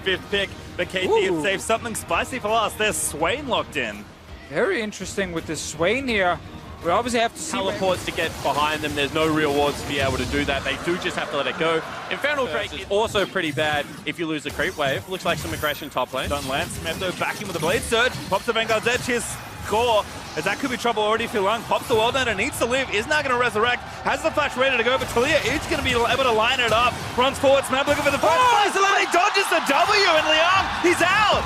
fifth pick, but KT have saved something spicy for last. There's Swain locked in. Very interesting with this Swain here. We obviously have to see teleports to get behind them. There's no real wards to be able to do that. They do just have to let it go. Infernal Drake is also pretty bad if you lose the creep wave. Looks like some aggression top lane. Done Lance, Mendo back in with the Blade Surge. Pops the Vanguard's edge, his score. As that could be trouble already for Long. Pops the wall down and needs to live. Is now going to resurrect. Has the flash ready to go, but Talia is going to be able to line it up. Runs forward, Smab looking for the flash. He dodges the W, and Liang, he's out.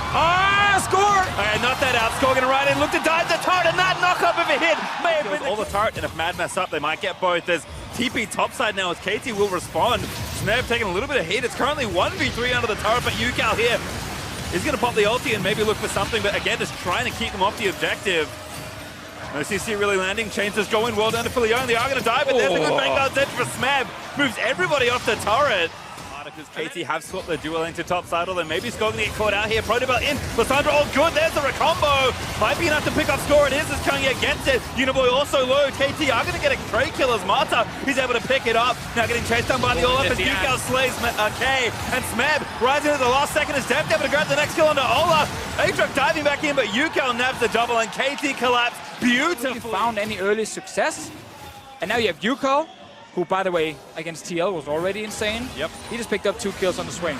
score! Okay, not that out. Score going to ride in. Look to dive the turret, and that knock-up if it hit may have been all the turret. And if Mad mess up, they might get both. There's TP topside now as KT will respond. Smab taking a little bit of heat. It's currently 1v3 under the turret, but Yukal here is going to pop the ulti and maybe look for something, but again, just trying to keep them off the objective. No CC really landing. Chains is going well down to Filion. They are going to die, but there's a good Vanguard's edge for Smab. Moves everybody off the turret. Because KT have swapped the dual lane to top side, although maybe Skog going to get caught out here. Protobell in. Lissandra all good. There's the recombo. Might be enough to pick up score. It is as coming against it. Uniboy also low. KT are going to get a trade kill as Marta. He's able to pick it up. Now getting chased down by the Olaf as Yukal slays K. And Smab rising at the last second is Deft able to grab the next kill onto Olaf. Aatrox diving back in, but Yukal nabs the double and KT collapse beautifully. Found any early success. And now you have Yukal, who, by the way, against TL was already insane. Yep. He just picked up 2 kills on the swing.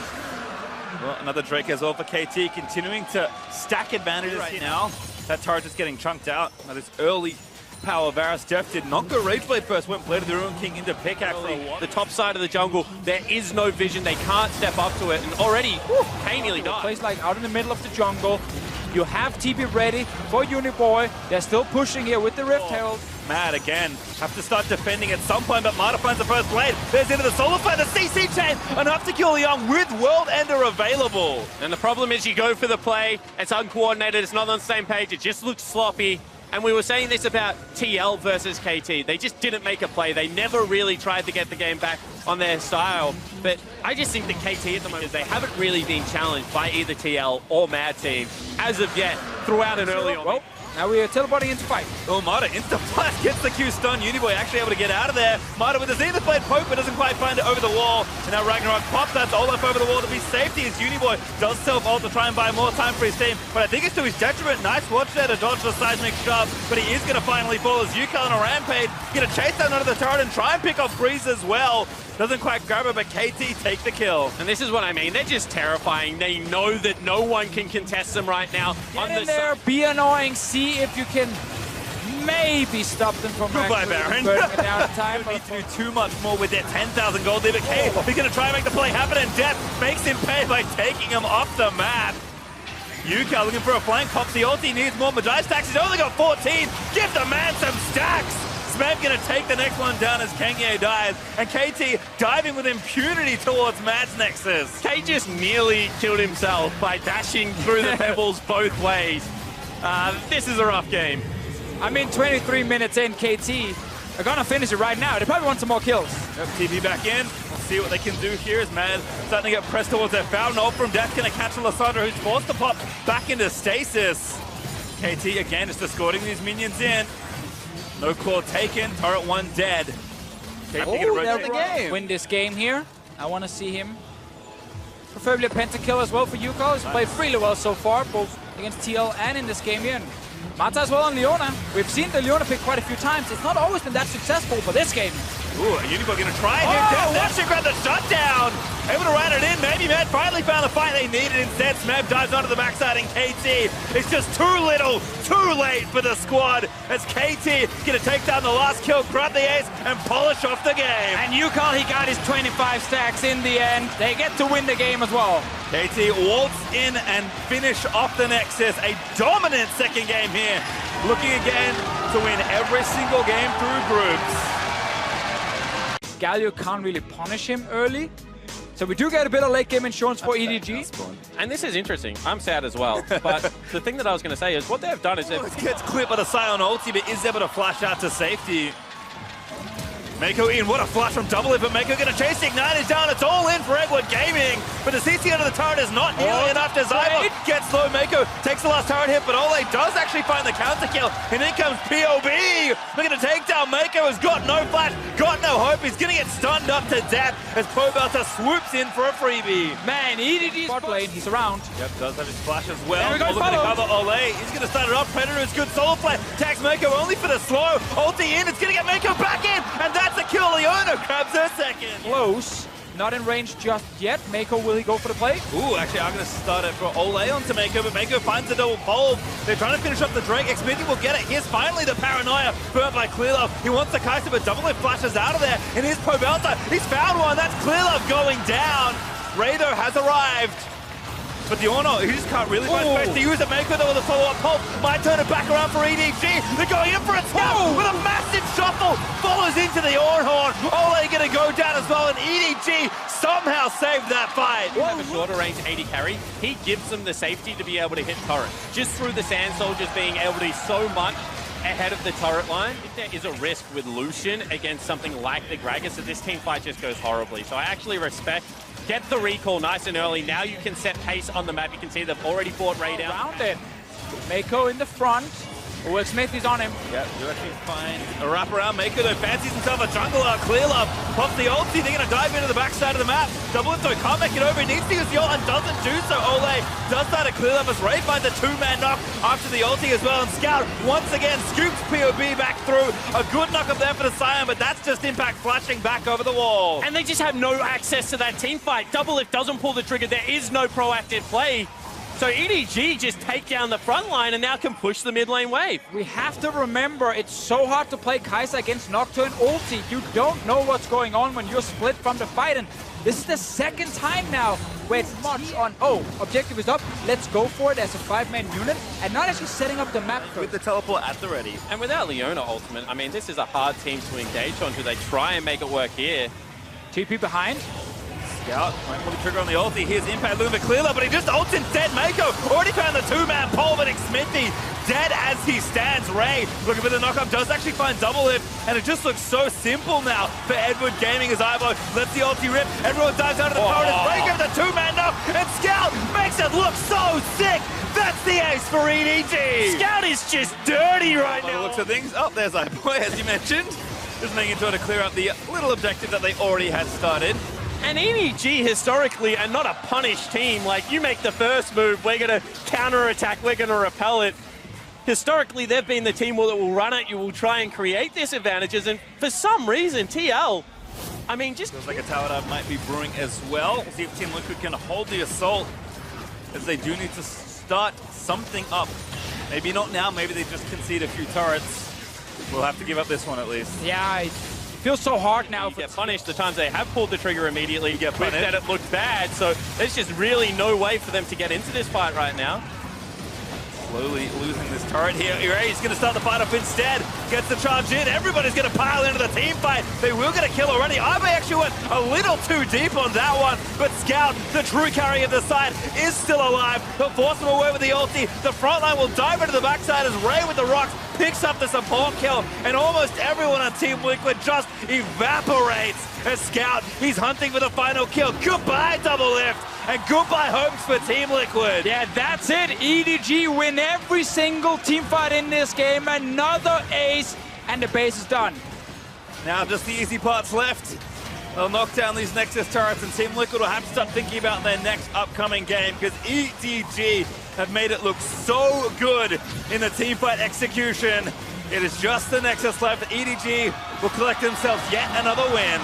Well, another Drake as well for KT, continuing to stack advantages right now. That turret is getting chunked out. Now this early power Varus Def did not go Rage Blade first, went Blade of the Ruin King into pickaxe. The top side of the jungle, there is no vision. They can't step up to it. And already, Kane nearly died. Plays like out in the middle of the jungle. You have TP ready for Uniboy. They're still pushing here with the Rift Herald. Mad again. Have to start defending at some point, but Marta finds the first blade. There's into the Solar Flare, the CC chain, enough to kill Young with World Ender available. And the problem is you go for the play, it's uncoordinated, it's not on the same page, it just looks sloppy. And we were saying this about TL versus KT. They just didn't make a play. They never really tried to get the game back on their style. But I just think that KT at the moment, they haven't really been challenged by either TL or Mad Team as of yet throughout an early on. Well, now we are teleporting into fight. Oh, Marta insta-blast gets the Q stun. Uniboy actually able to get out of there. Marta with the Zenith Blade poke, but doesn't quite find it over the wall. And now Ragnarok pops that Olaf over the wall to be safety as Uniboy does self-ult to try and buy more time for his team. But I think it's to his detriment. Nice watch there to dodge the seismic shove. But he is going to finally fall as Yukal on a rampage. Going to chase down under the turret and try and pick off Breeze as well. Doesn't quite grab her, but KT take the kill. And this is what I mean. They're just terrifying. They know that no one can contest them right now. Get in there, be annoying, see if you can maybe stop them from Goodbye, Baron. burning it down in time. Need to do too much more with their 10,000 gold leave. K, he's going to try and make the play happen, and Death makes him pay by taking him off the map. Yukal looking for a flank, pops the ulti, needs more Magi stacks. He's only got 14. Give the man some stacks. Smab going to take the next one down as Kangye dies, and KT diving with impunity towards Mad's Nexus. K just nearly killed himself by dashing through the pebbles both ways. This is a rough game. I mean, 23 minutes in, KT are going to finish it right now. They probably want some more kills. Yep, TP back in. We'll see what they can do here as Mad starting to get pressed towards their fountain. Ult from Death going to catch Lissandra, who's forced to pop back into stasis. KT again just escorting these minions in. No core taken, turret 1 dead. They'll win this game here. I want to see him. Preferably a pentakill as well for Yukal. He's played really well so far, both against TL and in this game here. Marta as well on Leona. We've seen the Leona pick quite a few times. It's not always been that successful for this game. Ooh, Uniboy gonna try it here. That should grab the shutdown. Able to run it in. Maybe Mad finally found the fight they needed. Instead, Smab dives onto the backside, and KT it's just too little, too late for the squad. As KT gonna take down the last kill, grab the ace, and polish off the game. And Yukal, he got his 25 stacks in the end. They get to win the game as well. KT waltz in and finish off the Nexus. A dominant second game here. Looking again to win every single game through groups. Galio can't really punish him early. So we do get a bit of late game insurance for EDG. And this is interesting. I'm sad as well. But the thing that I was going to say is what they've done is it gets clipped by the Scion ulti, but is able to flash out to safety. Mako in, what a flash from double it, but Mako gonna chase the Ignite is down, it's all in for Edward Gaming, but the CC under the turret is not nearly enough to Zymo. Gets low, Mako takes the last turret hit, but Ole does actually find the counter kill, and in comes POB, looking to take down Mako, has got no flash, got no hope, he's gonna get stunned up to death as Pobelter swoops in for a freebie. Man, EDG's bot lane, he's around. Yep, does have his flash as well. There we go, looking to cover Ole, he's gonna start it off, Predator is good, solo play, tags Mako only for the slow, ulti in, it's gonna get Mako back in, and that's a kill. Leona grabs her second. Close, not in range just yet. Mako, will he go for the play? Ooh, actually, I'm going to start it for Ole onto Mako, but Mako finds the double pole. They're trying to finish up the Drake. Xmithy will get it. Here's finally the Paranoia burnt by Clearlove. He wants the Kaiser, but double lift flashes out of there. And here's Pobelter. He's found one. That's Clearlove going down. Raider has arrived. But the Orno, he just can't really find space to use it. Mako though with a follow-up pulse. Might turn it back around for EDG. They're going in for a scout with a massive shuffle. Follows into the Ornhorn. Ole gonna go down as well, and EDG somehow saved that fight. You have a shorter range 80 carry. He gives them the safety to be able to hit turret. Just through the Sand Soldiers being able to do so much ahead of the turret line. If there is a risk with Lucian against something like the Gragas, that this team fight just goes horribly. So I actually respect. Get the recall nice and early. Now you can set pace on the map. You can see they've already fought Ray down. Around it. Mako in the front. Will Smith is on him. Yep, you actually find a wraparound. Mako though fancies himself a jungler. Clearlove pops the ulti. They're going to dive into the backside of the map. Double it, so can't make it over. He needs to use the ult and doesn't do so. Ole does that at Clearlove as Ray finds a two-man knock after the ulti as well. And Scout once again scoops POB back through. A good knock up there for the Scion, but that's just Impact flashing back over the wall. And they just have no access to that team fight. Double if doesn't pull the trigger. There is no proactive play. So EDG just take down the front line and now can push the mid lane wave. We have to remember, it's so hard to play Kai'Sa against Nocturne ulti. You don't know what's going on when you're split from the fight, and this is the second time now where it's much on, objective is up, let's go for it as a 5-man unit, and not actually setting up the map with the teleport at the ready. And without Leona ultimate, I mean, this is a hard team to engage onto. They try and make it work here. TP behind. Scout might pull the trigger on the ulti. Here's Impact looking for Clearlove, but he just ults instead. Mako already found the two-man pole, but Xmithy dead as he stands. Ray looking for the knockup, does actually find double lift, and it just looks so simple now for Edward Gaming as Ivo lets the ulti rip. Everyone dives out of the forest. Ray gives the two-man knock, and Scout makes it look so sick. That's the ace for EDG. Scout is just dirty right now. Looks of things. Oh, there's Ivo, as you mentioned. Just making sure to clear up the little objective that they already had started. And EDG historically are not a punished team. Like, you make the first move, we're going to counter-attack, we're going to repel it. Historically, they've been the team that will run at you, will try and create disadvantages, and for some reason, TL, I mean, just... Feels like a tower dive might be brewing as well. We'll see if Team Liquid can hold the assault, as they do need to start something up. Maybe not now, maybe they just concede a few turrets. We'll have to give up this one at least. Yeah, it feels so hard now. You get punished the times they have pulled the trigger immediately. You get punished that it looked bad, so there's just really no way for them to get into this fight right now. Slowly losing this turret here. He's going to start the fight up instead. Gets the charge in. Everybody's going to pile into the team fight. They will get a kill already. Ibe actually went a little too deep on that one, but Scout, the true carry of the side, is still alive. They'll force him away with the ulti. The front line will dive into the backside as Ray with the rocks picks up the support kill, and almost everyone on Team Liquid just evaporates. As Scout, he's hunting for the final kill. Goodbye, double lift, and goodbye hopes for Team Liquid. Yeah, that's it. EDG win every single team fight in this game. Another ace, and the base is done. Now just the easy parts left. They'll knock down these Nexus turrets, and Team Liquid will have to start thinking about their next upcoming game, because EDG have made it look so good in the teamfight execution. It is just the Nexus left. EDG will collect themselves yet another win.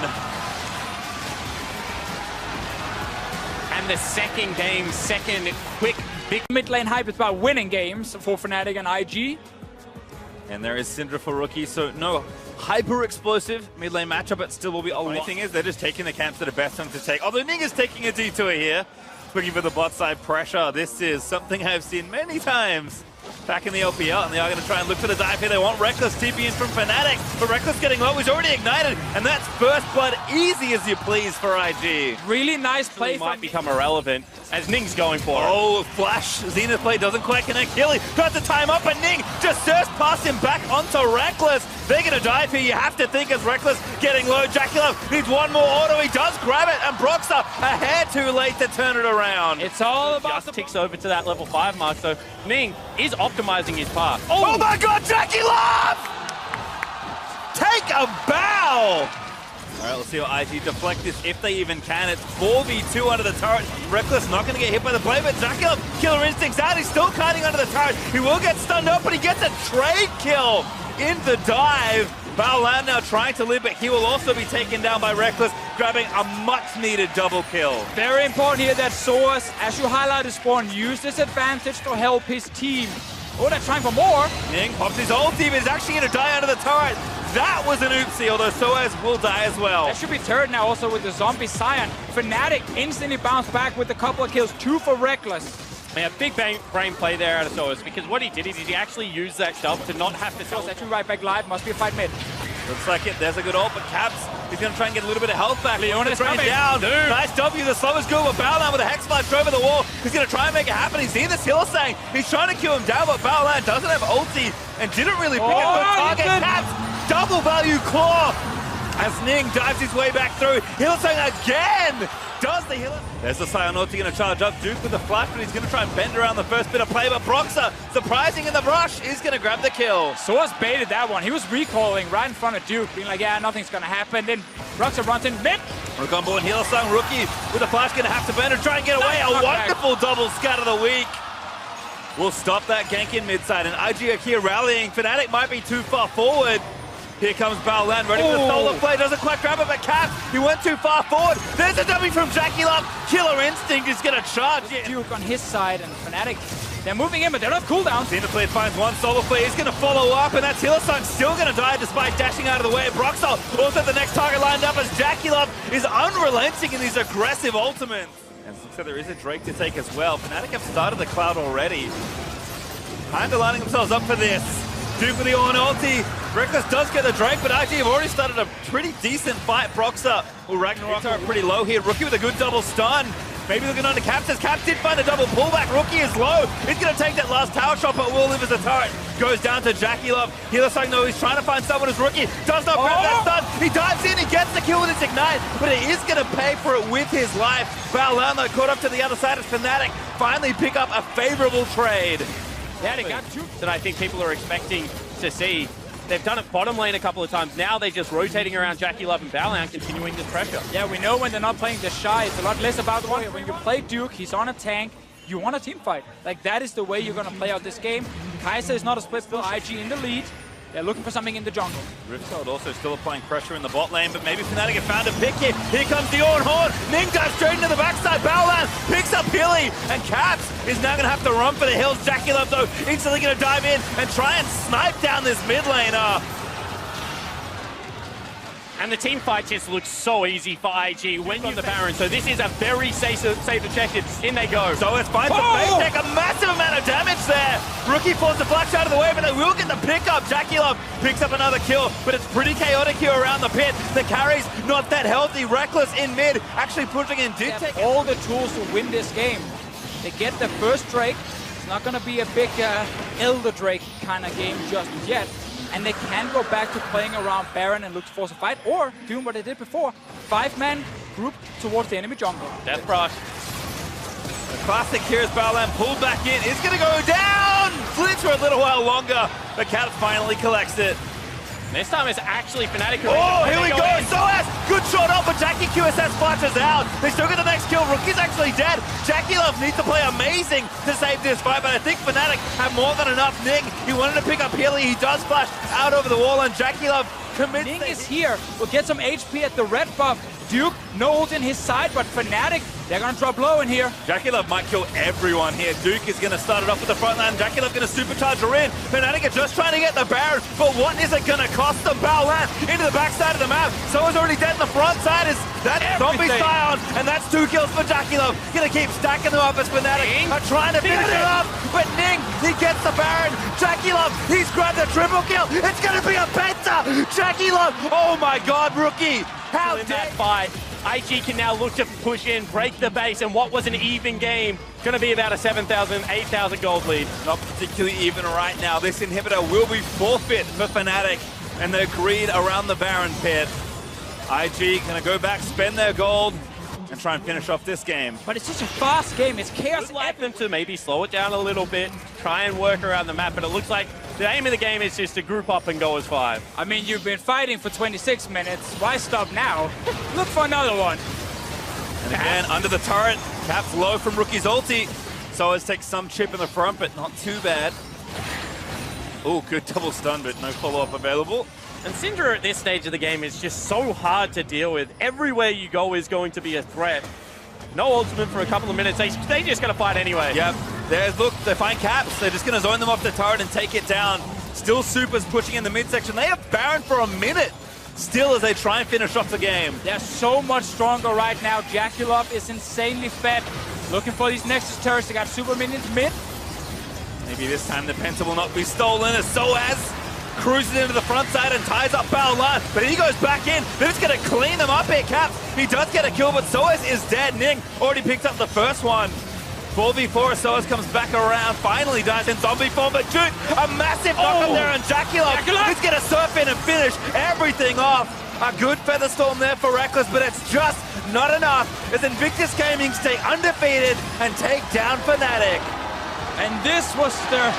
And the second game, second quick, big mid lane hype is about winning games for Fnatic and IG. And there is Syndra for rookie, so no hyper-explosive mid-lane matchup, but still will be a lot. The thing is, they're just taking the camps that are best time to take. Although Ning is taking a detour here, looking for the bot side pressure. This is something I've seen many times back in the LPL, and they are going to try and look for the dive here. They want Reckless TP in from Fnatic, but Reckless getting low. He's already ignited, and that's first blood easy as you please for IG. Really nice play. Might become irrelevant as Ning's going for it. Oh, flash. Zenith play doesn't quite connect. Hilly got the time up, and Ning just surfs past him back onto Reckless. They're going to dive here. You have to think as Reckless getting low. Jackulov needs one more auto. He does grab it, and Broxah a hair too late to turn it around. It's all about just ticks over to that level 5 mark, so Ning is optimizing his path. Oh my god, Jackulov! Take a bow! All right, let's see what IG deflect this, if they even can. It's 4v2 under the turret. Reckless not going to get hit by the blade, but Jackulov, killer instincts out. He's still kiting under the turret. He will get stunned up, but he gets a trade kill in the dive. Baolan now trying to live, but he will also be taken down by Reckless, grabbing a much-needed double kill. Very important here that Soas, as you highlighted, Spawn, used this advantage to help his team. Oh, they're trying for more. Ning pops his ulti, but is actually going to die under the turret. That was an oopsie, although Soas will die as well. That should be turret now also with the zombie Scion. Fnatic instantly bounced back with a couple of kills, 2 for Reckless. Yeah, big brain play there out of Soas, because what he did is he actually used that shove to not have to Soas actually right back live, must be a fight mid. Looks like it, there's a good ult, but Caps, he's going to try and get a little bit of health back. Leon is coming down. Nice W, the slowest goal with Baolan with a Hex Flash over the wall. He's going to try and make it happen. He's seen this Hill saying he's trying to kill him down, but Baolan doesn't have ulti and didn't really pick up the target. Caps, double value claw as Ning dives his way back through. Hillsang again! Does the Hill? There's the Scion ulti going to charge up. Duke with the flash, but he's going to try and bend around the first bit of play, but Broxah, surprising in the brush, is going to grab the kill. Soas baited that one. He was recalling right in front of Duke, being like, yeah, nothing's going to happen. Then Broxah runs in mid. Rook on board, Hillsang, rookie with the flash, going to have to bend and try and get away. A wonderful double scat of the week. We'll stop that gank in mid-side, and IG are here rallying. Fnatic might be too far forward. Here comes Baolan, ready for the solar play, doesn't quite grab it, but Cap, he went too far forward. There's a dummy from Jackulov. Killer Instinct is going to charge it. Duke on his side, and Fnatic, they're moving in, but they don't have cooldowns. Xenoblade finds one solar play, he's going to follow up, and that's Hillsong still going to die despite dashing out of the way. Broxah also the next target lined up as Jackulov is unrelenting in these aggressive ultimates. And so there is a Drake to take as well. Fnatic have started the cloud already. Kind of lining themselves up for this. Duke with the on ulti. Reckless does get the Drake, but IG have already started a pretty decent fight. Broxah will Ragnarok are pretty low here. Rookie with a good double stun. Maybe looking on to Caps as Caps did find a double pullback. Rookie is low. He's going to take that last tower shot, but will live as a turret. Goes down to Jackulov. He looks like, no, he's trying to find someone as Rookie. Does not grab that stun. He dives in, he gets the kill with his Ignite, but he is going to pay for it with his life. Baolan, though, caught up to the other side as Fnatic finally pick up a favorable trade. Yeah, they got two that I think people are expecting to see. They've done it bottom lane a couple of times. Now they're just rotating around Jackulov and Baolan, continuing this pressure. Yeah, we know when they're not playing this shy, it's a lot less about one. When you play Duke, he's on a tank, you want a team fight. Like, that is the way you're going to play out this game. Kai'Sa is not a split for IG in the lead. They're looking for something in the jungle. Rifthold also still applying pressure in the bot lane, but maybe Fnatic have found a pick here. Here comes the Orn Horn. Ning dives straight into the backside. Baolan picks up Hilly, and Caps is now going to have to run for the hills. Jackulov, though, instantly going to dive in and try and snipe down this mid laner. And the team fight just looks so easy for IG when you're on the Baron. So this is a very safe objective. In they go. So it's finds the base deck, a massive amount of damage there. Rookie forced the flash out of the way, but they will get the pickup. Jackulov picks up another kill, but it's pretty chaotic here around the pit. The carry's not that healthy. Reckless in mid, actually pushing in. Did take all the tools to win this game. They get the first Drake. It's not going to be a big Elder Drake kind of game just yet. And they can go back to playing around Baron and look to force a fight, or doing what they did before. 5-man group towards the enemy jungle. Death Brush. The classic here is Baolan pulled back in. It's going to go down! Flinch for a little while longer, but Caps finally collects it. This time it's actually Fnatic. Oh, here we go! Soas! Good shot up, but Jackie QSS flashes out. They still get the next kill. Rookie's actually dead. Jackulov needs to play amazing to save this fight, but I think Fnatic have more than enough. Ning, he wanted to pick up Hilly. He does flash out over the wall, and Jackulov commits. Ning is here. We'll get some HP at the red buff. Duke, no ult in his side, but Fnatic, they're gonna drop low in here. JackeyLove might kill everyone here. Duke is going to start it off with the front line. JackeyLove going to supercharge her in. Fnatic are just trying to get the Baron, but what is it going to cost them? Baolan into the backside of the map. Soa's already dead in the front side. Is that Zombie Scion? And that's 2 kills for JackeyLove. Going to keep stacking them up as Fnatic are trying to finish it up. But Ning, he gets the Baron. JackeyLove, he's grabbed the triple kill. It's going to be a penta. JackeyLove, oh my God, rookie. How in that fight, IG can now look to push in, break the base, and what was an even game, going to be about a 7,000, 8,000 gold lead. Not particularly even right now. This inhibitor will be forfeit for Fnatic, and their greed around the Baron pit. IG going to go back, spend their gold, and try and finish off this game. But it's such a fast game. It's chaos. I'd like them to maybe slow it down a little bit, try and work around the map, but it looks like the aim of the game is just to group up and go as 5. I mean, you've been fighting for 26 minutes. Why stop now? Look for another one. And again, under the turret, Caps low from Rookie's ulti. Soaz takes some chip in the front, but not too bad. Oh, good double stun, but no follow-up available. And Syndra at this stage of the game is just so hard to deal with. Everywhere you go is going to be a threat. No ultimate for a couple of minutes. They just got to fight anyway. Yep. Look, they find Caps. They're just going to zone them off the turret and take it down. Still Supers pushing in the midsection. They have Baron for a minute still as they try and finish off the game. They're so much stronger right now. JackeyLove is insanely fed. Looking for these Nexus turrets. They got super minions mid. Maybe this time the Penta will not be stolen as Soaz cruises into the front side and ties up Baolan, but he goes back in. They're just going to clean them up here, Caps. He does get a kill, but Soaz is dead. Ning already picked up the first one. 4v4, Soaz comes back around, finally dies in zombie form, but Duke, a massive knock up there, and JackeyLove is going to surf in and finish everything off. A good Featherstorm there for Reckless, but it's just not enough as Invictus Gaming stay undefeated and take down Fnatic. And this was their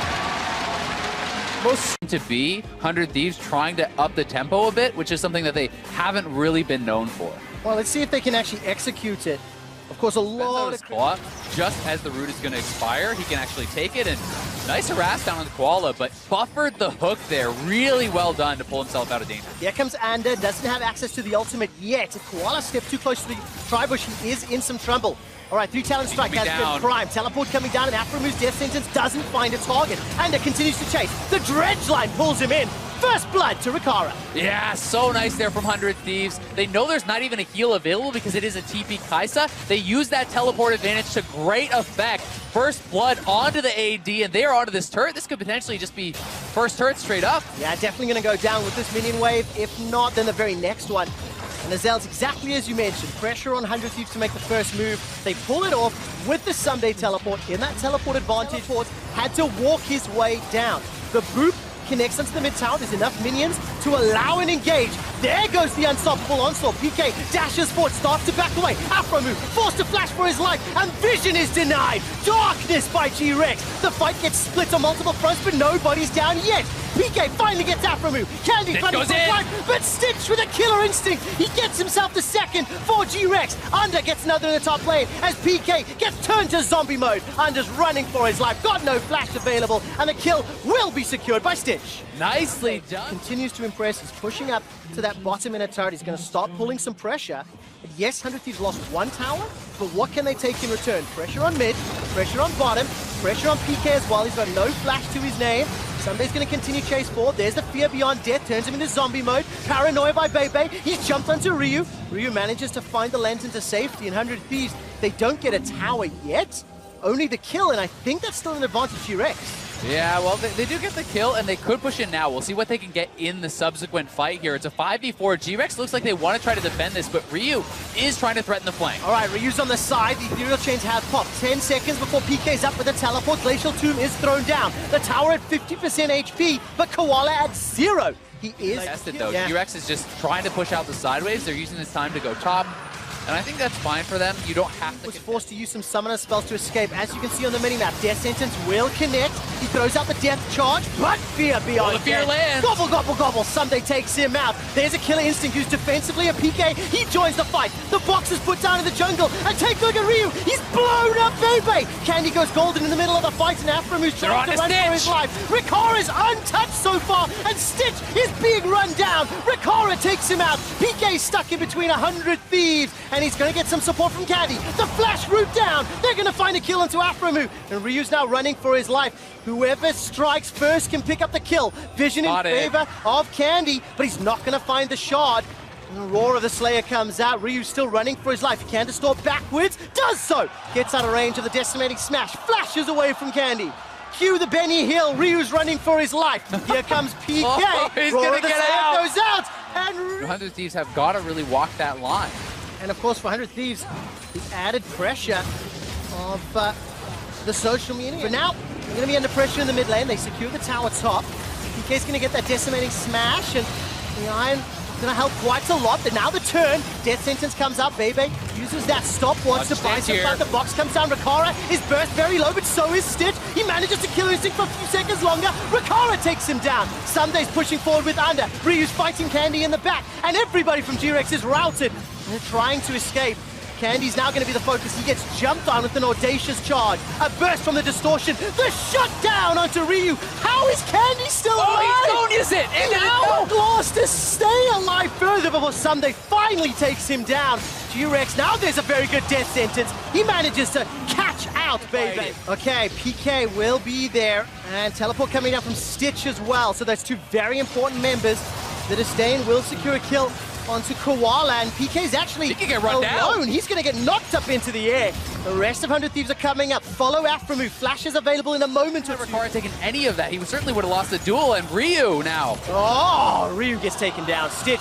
to be 100 Thieves trying to up the tempo a bit, which is something that they haven't really been known for. Well, let's see if they can actually execute it. Of course, a lot of Koala, just as the root is going to expire, he can actually take it, and nice harass down on the Koala, but buffered the hook there. Really well done to pull himself out of danger. Here comes Ander, doesn't have access to the ultimate yet. If Koala stepped too close to the Tribush, he is in some trouble. All right, 3 talent strike has been prime. Teleport coming down, and Aframu's death sentence doesn't find a target. Ander continues to chase. The Dredge line pulls him in. First blood to Rikara. Yeah, so nice there from 100 Thieves. They know there's not even a heal available because it is a TP Kaisa. They use that teleport advantage to great effect. First blood onto the AD, and they are onto this turret. This could potentially just be first turret straight up. Yeah, definitely going to go down with this minion wave. If not, then the very next one. And Azel's exactly as you mentioned. Pressure on 100 Thieves to make the first move. They pull it off with the Someday teleport. In that teleport advantage, Force had to walk his way down. The boop connects onto the mid tower. There's enough minions to allow an engage. There goes the unstoppable onslaught. PK dashes forward, starts to back away. Aframu forced to flash for his life, and vision is denied. Darkness by G-Rex. The fight gets split on multiple fronts, but nobody's down yet. PK finally gets Aframu. Candy fighting for his life, but Stitch with a killer instinct. He gets himself the second for G-Rex. Under gets another in the top lane as PK gets turned to zombie mode. Under's running for his life. Got no flash available, and the kill will be secured by Stitch. Nicely done. Continues to impress. He's pushing up to that bottom in a turret. He's going to start pulling some pressure. Yes, 100 Thieves lost 1 tower, but what can they take in return? Pressure on mid, pressure on bottom, pressure on PK as well. He's got no flash to his name. Sunday's going to continue chase forward. There's the fear beyond death, turns him into zombie mode. Paranoia by Bebe. He's jumped onto Ryu. Ryu manages to find the lens into safety. And 100 Thieves, they don't get a tower yet. Only the kill, and I think that's still an advantage to Rex. Yeah, well, they do get the kill, and they could push in now. We'll see what they can get in the subsequent fight here. It's a 5v4. G-Rex looks like they want to try to defend this, but Ryu is trying to threaten the flank. All right, Ryu's on the side. The Ethereal Chains have popped. 10 seconds before PK's up with the teleport. Glacial Tomb is thrown down. The tower at 50% HP, but Koala at 0. He is tested, though. Yeah. G-Rex is just trying to push out the sideways. They're using this time to go top. And I think that's fine for them. You don't have to. Was forced to use some summoner spells to escape. As you can see on the minimap, Death Sentence will connect. He throws out the death charge, but fear beyond the fear death. lands. Gobble, gobble, gobble. Someday takes him out. There's a Killer Instinct who's defensively a PK. He joins the fight. The box is put down in the jungle. And take a look at Ryu. He's blown up, baby. Candy goes golden in the middle of the fight, and Aframu's trying to run for his life. Ricara's untouched so far, and Stitch is being run down. Ricara takes him out. PK stuck in between 100 Thieves, and he's going to get some support from Candy. The flash root down. They're going to find a kill into Aframu, and Ryu's now running for his life. Whoever strikes first can pick up the kill. Vision in favor of Candy, but he's not going to find the shard. And the roar of the Slayer comes out. Ryu's still running for his life. He can distort backwards. Does so. Gets out of range of the decimating smash. Flashes away from Candy. Cue the Benny Hill. Ryu's running for his life. Here comes PK. Oh, he's going to get out. Goes out. And 100 Thieves have got to really walk that line. And of course, for 100 Thieves, the added pressure of the social media. For now, they're going to be under pressure in the mid lane. They secure the tower top. PK's going to get that decimating smash, and the Iron going to help quite a lot. But now the turn. Death Sentence comes up. Bebe uses that stopwatch to buy some time. The box comes down. Ricara is burst very low, but so is Stitch. He manages to kill Instinct for a few seconds longer. Ricara takes him down. Sunday's pushing forward with Under. Ryu's fighting Candy in the back, and everybody from G-Rex is routed. They're trying to escape. Candy's now going to be the focus. He gets jumped on with an audacious charge. A burst from the distortion. The shutdown onto Ryu. How is Candy still alive? He don't use it. And now lost to stay alive further before Sunday finally takes him down. G-Rex, now there's a very good Death Sentence. He manages to catch out, baby. Okay, PK will be there. And teleport coming down from Stitch as well. So that's two very important members. The Disdain will secure a kill onto Koala, and PK's actually alone. He's going to get knocked up into the air. The rest of 100 Thieves are coming up. Follow Aframu. Flash is available in a moment or two. Ricara taken any of that. He certainly would have lost the duel, and Ryu now. Oh, Ryu gets taken down. Stitch,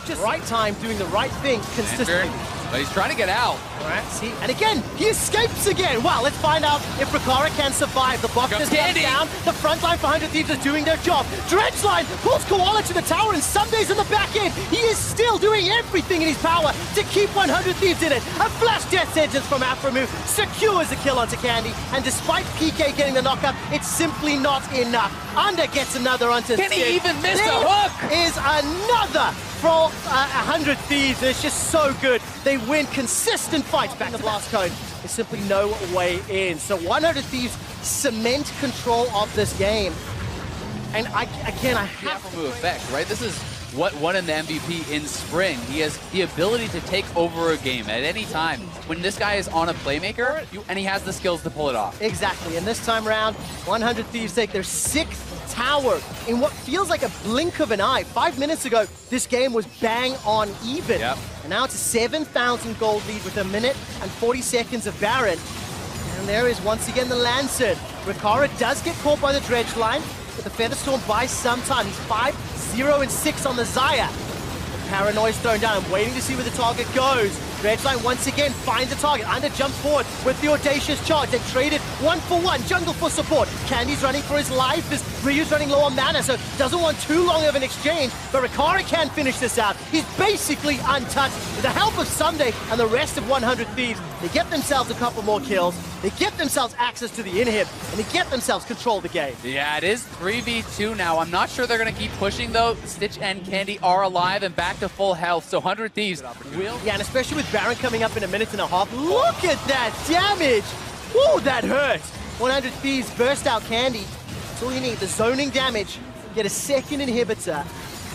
just right time, doing the right thing consistently. But he's trying to get out. All right, see, and again, he escapes again. Well, let's find out if Ricara can survive. The box is down. The front line for 100 Thieves is doing their job. Dredgeline pulls Koala to the tower, and Sunday's in the back end. He is still doing everything in his power to keep 100 Thieves in it. A flash Death Sentence from Aframu secures a kill onto Candy, and despite PK getting the knockup, it's simply not enough. Under gets another onto Can he even miss the hook? Is another for 100 Thieves. It's just so good. They win consistent fights back to the blast cone. There's simply no way in. So 100 Thieves cement control of this game. And I have to effect, right? This is what won him the MVP in spring. He has the ability to take over a game at any time. When this guy is on a playmaker, and he has the skills to pull it off. Exactly. And this time around, 100 Thieves take their 6th tower in what feels like a blink of an eye. 5 minutes ago, this game was bang on even. Yep. And now it's a 7,000 gold lead with 1 minute and 40 seconds of Baron. And there is once again the Lancer. Ricara does get caught by the dredge line, but the Featherstorm buys some time. He's 5-0-6 on the Xayah. The Paranoia's thrown down. I'm waiting to see where the target goes. Dredgeline once again finds a target. Under jumps forward with the audacious charge. They've traded 1-for-1. Jungle for support. Candy's running for his life as Ryu's running low on mana, so doesn't want too long of an exchange. But Ricara can finish this out. He's basically untouched. With the help of Sunday and the rest of 100 Thieves, they get themselves a couple more kills. They get themselves access to the inhib, and they get themselves control of the game. Yeah, it is 3v2 now. I'm not sure they're going to keep pushing, though. Stitch and Candy are alive and back to full health, so 100 Thieves will... Yeah, and especially with Baron coming up in a minute and a half. Look at that damage! Woo, that hurt! 100 Thieves burst out Candy. That's all you need. The zoning damage. Get a second inhibitor.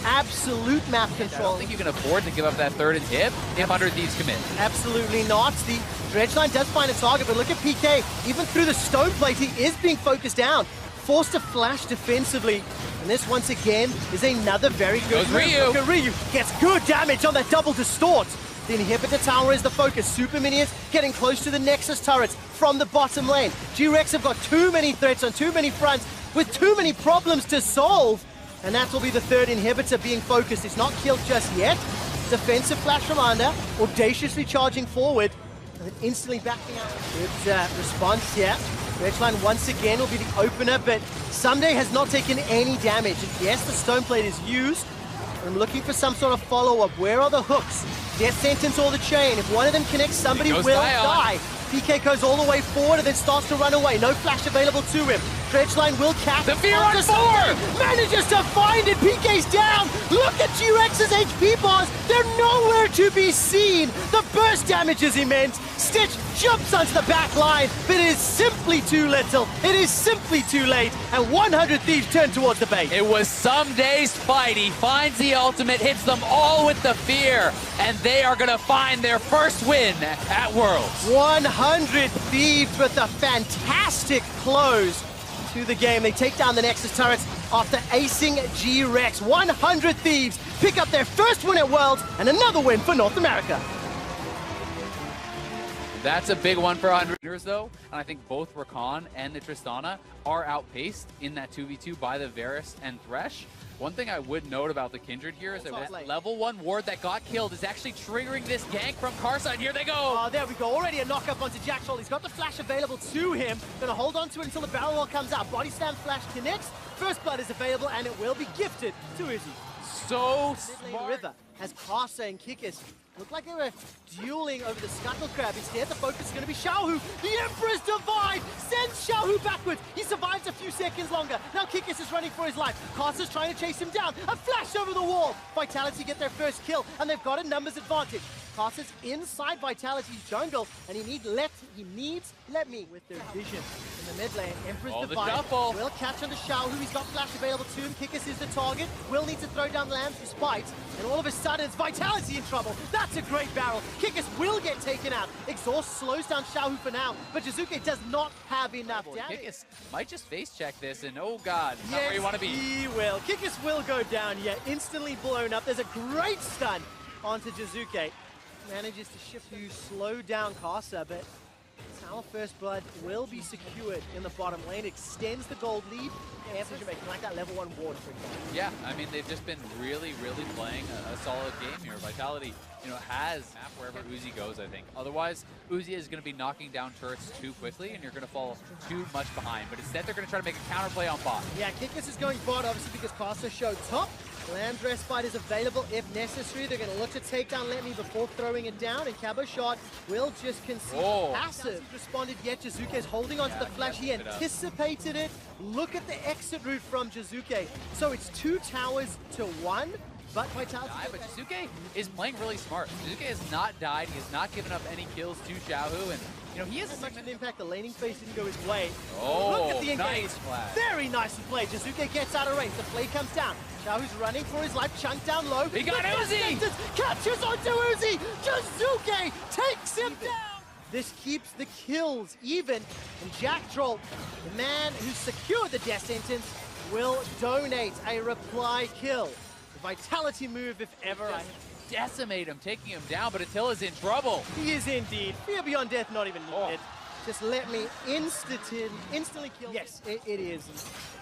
Absolute map control. I don't think you can afford to give up that third inhib if 100 Thieves commit. Absolutely not. The Dredgeline does find a target, but look at PK. Even through the stone plate, he is being focused down. Forced to flash defensively. And this, once again, is another very good move. Look at Ryu gets good damage on that double distort. The inhibitor tower is the focus. Super minions getting close to the Nexus turrets from the bottom lane. G-Rex have got too many threats on too many fronts with too many problems to solve. And that will be the third inhibitor being focused. It's not killed just yet. Defensive flash from Under, audaciously charging forward, and then instantly backing out. Good response here. Dredgeline once again will be the opener, but Someday has not taken any damage. And yes, the stone plate is used. I'm looking for some sort of follow-up. Where are the hooks? Death Sentence or the Chain. If one of them connects, somebody will Dion. die. PK goes all the way forward and then starts to run away. No flash available to him. Dredgeline will catch. The fear on 4! Manages to find it. PK's down. Look at G-Rex's HP bars. They're nowhere to be seen. The burst damage is immense. Stitch jumps onto the back line, but it is simply too little. It is simply too late. And 100 Thieves turn towards the bait. It was some day's fight. He finds the ultimate, hits them all with the fear, and they are going to find their first win at Worlds. 100 Thieves with a fantastic close to the game. They take down the Nexus turrets after acing G-Rex. 100 Thieves pick up their first win at Worlds and another win for North America. That's a big one for 100ers, though, and I think both Rakan and the Tristana are outpaced in that 2v2 by the Varus and Thresh. One thing I would note about the Kindred here is that that level 1 ward that got killed is actually triggering this gank from Karsa, and here they go! Oh, there we go. Already a knock-up onto Jack Troll. He's got the flash available to him. Gonna hold on to it until the barrel roll comes out. Body slam flash connects. First blood is available, and it will be gifted to Uzi. So Mid-lane smart. River has Karsa and Kikis. Looked like they were dueling over the Scuttle Crab. Instead, the focus is going to be Xiaohu. The Emperor's Divide sends Xiaohu backwards. He survives a few seconds longer. Now Kikis is running for his life. Karsa's trying to chase him down. A flash over the wall. Vitality get their first kill, and they've got a numbers advantage. Karsa's inside Vitality's jungle, and he needs Let Me with their vision. In the mid lane, Emperor's Divide will catch onto Xiaohu. He's got flash available to him. Kikis is the target. Will need to throw down Lamb's despite, and all of a sudden it's Vitality in trouble. That's a great barrel. Kikis will get taken out. Exhaust slows down Xiaohu for now, but Jizuke does not have enough damage. Kikis might just face check this, and oh god, not where you want to be. He will. Kikis will go down, yet instantly blown up. There's a great stun onto Jizuke. Manages to shift to slow down Karsa, but our first blood will be secured in the bottom lane. Extends the gold lead. Answers making like that level 1 ward, for example. Yeah, I mean, they've just been really playing a solid game here. Vitality, has map wherever Uzi goes, I think. Otherwise, Uzi is going to be knocking down turrets too quickly, and you're going to fall too much behind. But instead, they're going to try to make a counterplay on bot. Yeah, Kikis is going bot, obviously, because Karsa showed top. Lamb's respite is available if necessary. They're going to look to take down Let Me before throwing it down, and Cabo Shot will just concede passive. Responded yet, Jizuke is holding onto the flash. He anticipated it. Look at the exit route from Jizuke. So it's 2 towers to 1. But Vitality. But Jizuke is playing really smart. Jizuke has not died. He has not given up any kills to Xiaohu, and he has as much of an impact. The laning phase didn't go his way. Oh, look at the engage. nice flash. Very nicely played. Jizuke gets out of range. The play comes down. Xiaohu's running for his life. Chunk down low. He got Uzi. Catches onto Uzi. Jizuke takes him down. This keeps the kills even. And Jack Troll, the man who secured the death sentence, will donate a reply kill. Vitality move, if ever. Decimate him, taking him down, but Attila's in trouble. He is indeed. Fear Beyond Death not even needed. Just Let Me instantly kill. Yes, it is.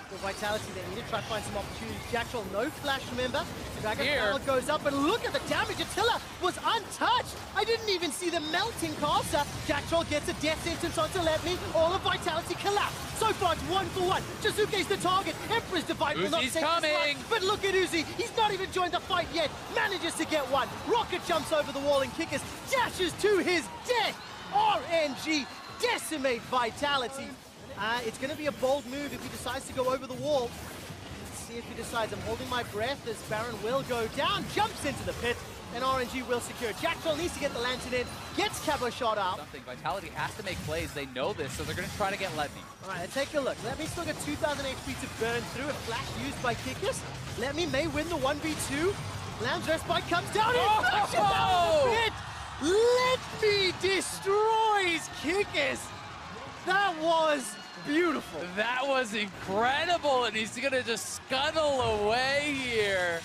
For Vitality, they need to try to find some opportunities. Jack Troll, no flash, remember? Dragon Power goes up, and look at the damage. Attila was untouched. I didn't even see the melting Karsa. Jack Troll gets a death sentence onto Let Me. All of Vitality collapse. So far, it's 1 for 1. Jizuke's the target. Emperor's Divide will not take this fight. But look at Uzi. He's not even joined the fight yet. Manages to get one. Rocket jumps over the wall, and Kikis dashes to his death. RNG decimate Vitality. It's going to be a bold move if he decides to go over the wall. Let's see if he decides. I'm holding my breath as Baron will go down, jumps into the pit, and RNG will secure. Jack Troll needs to get the lantern in, gets Cabo Shot out. Vitality has to make plays. They know this, so they're going to try to get Let Me. All right, let's take a look. Let Me still got 2,000 HP to burn through. A flash used by Kikis. Let Me may win the 1v2. Lamb's respite comes down. He flashes out of the pit. Let Me destroys Kikis. That was beautiful. That was incredible, and he's gonna just scuttle away here.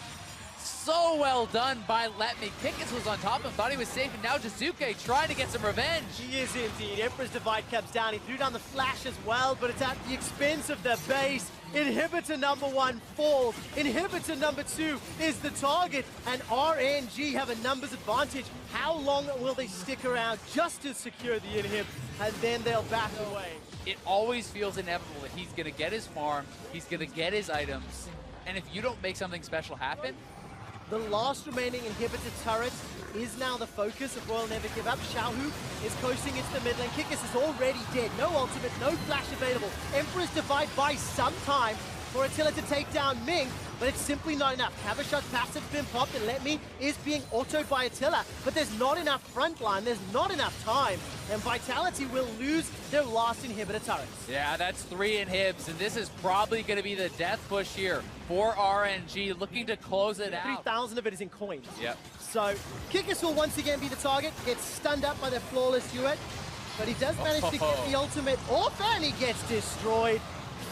So well done by Let Me. Kikis was on top of him, thought he was safe, and now Jizuke trying to get some revenge. He is indeed. Emperor's Divide comes down. He threw down the flash as well, but it's at the expense of the base. Inhibitor number 1 falls. Inhibitor number 2 is the target, and RNG have a numbers advantage. How long will they stick around just to secure the inhib, and then they'll back away? It always feels inevitable that he's going to get his farm, he's going to get his items, and if you don't make something special happen, The last remaining inhibitor turret is now the focus of Royal Never Give Up. Xiaohu is coasting into the mid lane. Kikis is already dead. No ultimate, no flash available. Emperor's Divide buys some time for Attila to take down Ming, but it's simply not enough. Cavershot's passive's been popped, and Let Me is being autoed by Attila, but there's not enough front line, there's not enough time, and Vitality will lose their last inhibitor turrets. Yeah, that's 3 inhibs, and this is probably going to be the death push here for RNG, looking to close it out. 3,000 of it is in coins. Yep. So, Kikis will once again be the target, gets stunned up by the flawless duet, but he does manage to get the ultimate off, and he gets destroyed.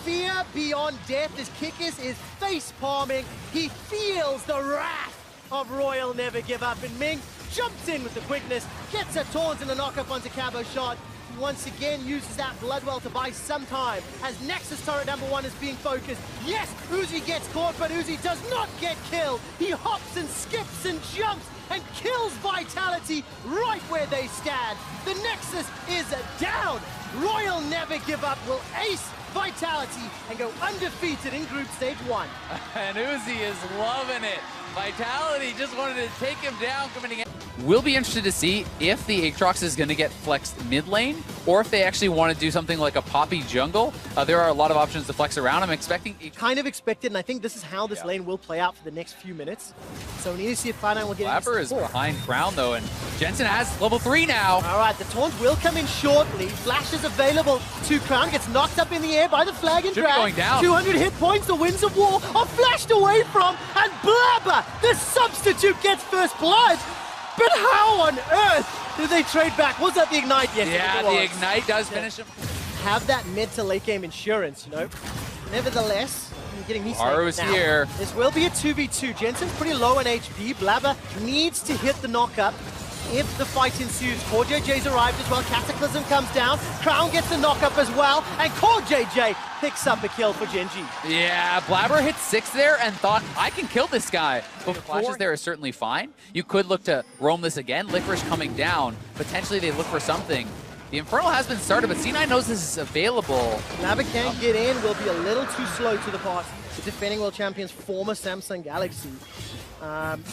Fear beyond death as Kikis is face palming. He feels the wrath of Royal Never Give Up, and Ming jumps in with the quickness, gets a taunt and a knock-up onto Cavershot. Once again uses that Bloodwell to buy some time as Nexus turret number 1 is being focused. Yes, Uzi gets caught, but Uzi does not get killed. He hops and skips and jumps and kills Vitality right where they stand. The Nexus is down. Royal Never Give Up will ace Vitality and go undefeated in Group Stage 1. And Uzi is loving it. Vitality just wanted to take him down coming in. We'll be interested to see if the Aatrox is going to get flexed mid lane, or if they actually want to do something like a Poppy jungle. There are a lot of options to flex around. I'm expecting... Kind of expected, and I think this is how this lane will play out for the next few minutes. So we need to see if Cloud9 will get Blabber is behind Crown, though, and Jensen has level 3 now. All right, the taunt will come in shortly. Flash is available to Crown, gets knocked up in the air by the flag and drag. Going down. 200 hit points, the Winds of War are flashed away from, and Blabber, the substitute, gets first blood. But how on earth did they trade back? Was that the Ignite? Yes, yeah, the Ignite does finish him. Have that mid to late game insurance, you know. Nevertheless, you're getting me Haru's here. This will be a 2v2. Jensen's pretty low on HP. Blabber needs to hit the knock-up if the fight ensues. Core JJ's arrived as well. Cataclysm comes down. Crown gets the knock-up as well. And Core JJ picks up a kill for Gen G. Yeah, Blabber hit 6 there and thought, I can kill this guy. But flashes there is certainly fine. You could look to roam this again. Licorice coming down. Potentially they look for something. The Infernal has been started, but C9 knows this is available. Blabber can't get in. Will be a little too slow to the party. The defending world champions, former Samsung Galaxy.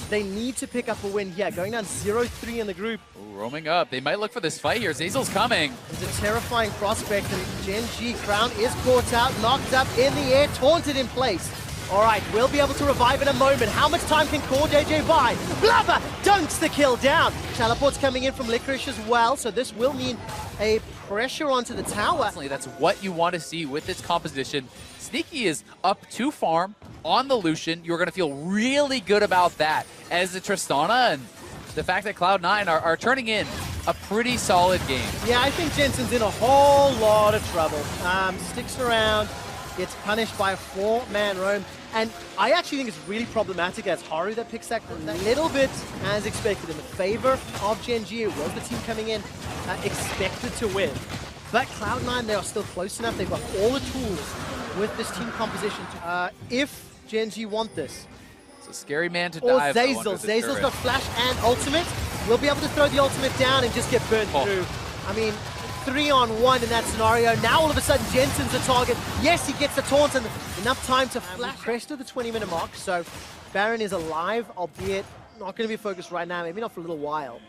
They need to pick up a win here. Going down 0-3 in the group. Ooh, roaming up. They might look for this fight here. Zazel's coming. It's a terrifying prospect, and Gen G Crown is caught out, knocked up in the air, taunted in place. All right, we'll be able to revive in a moment. How much time can Core JJ buy? Blabber dunks the kill down. Teleport's coming in from Licorice as well, so this will mean a pressure onto the tower. That's what you want to see with this composition. Sneaky is up to farm on the Lucian. You're going to feel really good about that as the Tristana, and the fact that Cloud9 are turning in a pretty solid game. Yeah, I think Jensen's in a whole lot of trouble. Sticks around, gets punished by a 4-man roam, and I actually think it's really problematic as Haru that picks that a little bit as expected in the favor of Gen G. It was the team coming in expected to win. But Cloud9, they are still close enough. They've got all the tools with this team composition if Gen G want this. It's a scary man to or dive. Zazel's got flash and ultimate. We'll be able to throw the ultimate down and just get burnt through. I mean, 3-on-1 in that scenario. Now all of a sudden Jensen's the target. Yes, he gets the taunt and enough time to flash. Crest to the 20-minute mark, so Baron is alive, albeit not going to be focused right now, maybe not for a little while.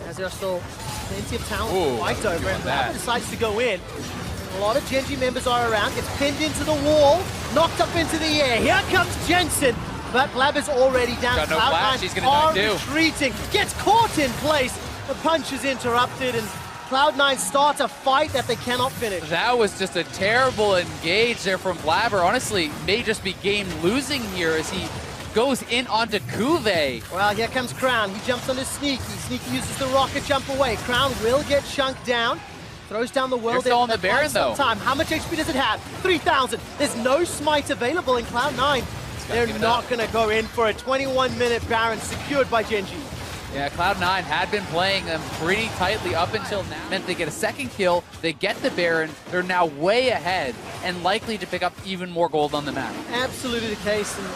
As there are still plenty of talent to fight over, and Blabber decides to go in. A lot of Gen G members are around, gets pinned into the wall, knocked up into the air. Here comes Jensen, but Blabber's already down. Got no flash, he's gonna die too. Retreating, gets caught in place. The punch is interrupted, and Cloud9 starts a fight that they cannot finish. That was just a terrible engage there from Blabber. Honestly, may just be game losing here as he goes in onto Kuve. Well, here comes Crown. He jumps onto Sneaky. Sneaky uses the rocket jump away. Crown will get chunked down. Throws down the world. They're still on the Baron, though. How much HP does it have? 3,000. There's no smite available in Cloud9. They're not going to go in for a 21-minute Baron secured by Gen G. Yeah, Cloud9 had been playing them pretty tightly up until now. Meant they get a second kill, they get the Baron, they're now way ahead and likely to pick up even more gold on the map. Absolutely the case. And,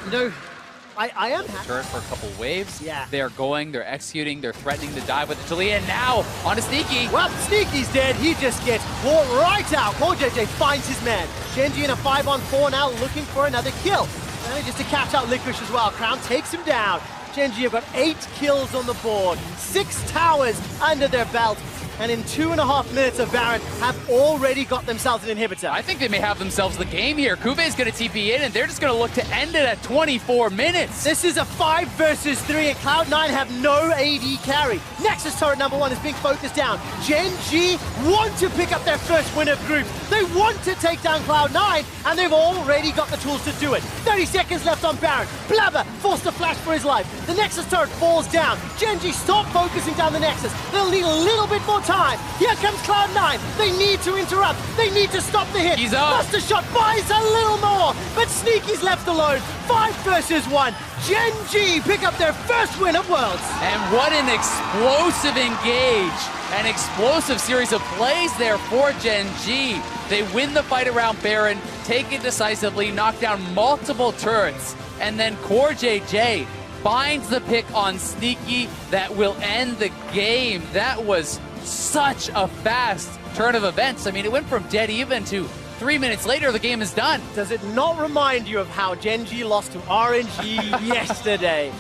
you know, I am happy. Turret for a couple waves. Yeah. They're going, they're executing, they're threatening to dive with the Talia, and now on to Sneaky. Well, Sneaky's dead. He just gets caught right out. Core JJ finds his man. Gen G in a 5-on-4 now looking for another kill. And just to catch out Licorice as well. Crown takes him down. Gen G have got 8 kills on the board, 6 towers under their belt, and in 2.5 minutes of Baron have already got themselves an inhibitor. I think they may have themselves the game here. Kuve's going to TP in, and they're just going to look to end it at 24 minutes. This is a 5 versus 3, and Cloud9 have no AD carry. Nexus turret number 1 is being focused down. Gen G want to pick up their first win of group. They want to take down Cloud9, and they've already got the tools to do it. 30 seconds left on Baron. Blabber forced to flash for his life. The Nexus turret falls down. Gen G stop focusing down the Nexus. They'll need a little bit more time. Here comes Cloud9. They need to interrupt. They need to stop the hit. He's up. Buster shot buys a little more, but Sneaky's left alone. 5 versus 1. Gen G pick up their first win at Worlds. And what an explosive engage. An explosive series of plays there for Gen G. They win the fight around Baron, take it decisively, knock down multiple turrets, and then Core JJ finds the pick on Sneaky that will end the game. That was such a fast turn of events. I mean, it went from dead even to 3 minutes later, the game is done. Does it not remind you of how Gen G lost to RNG yesterday?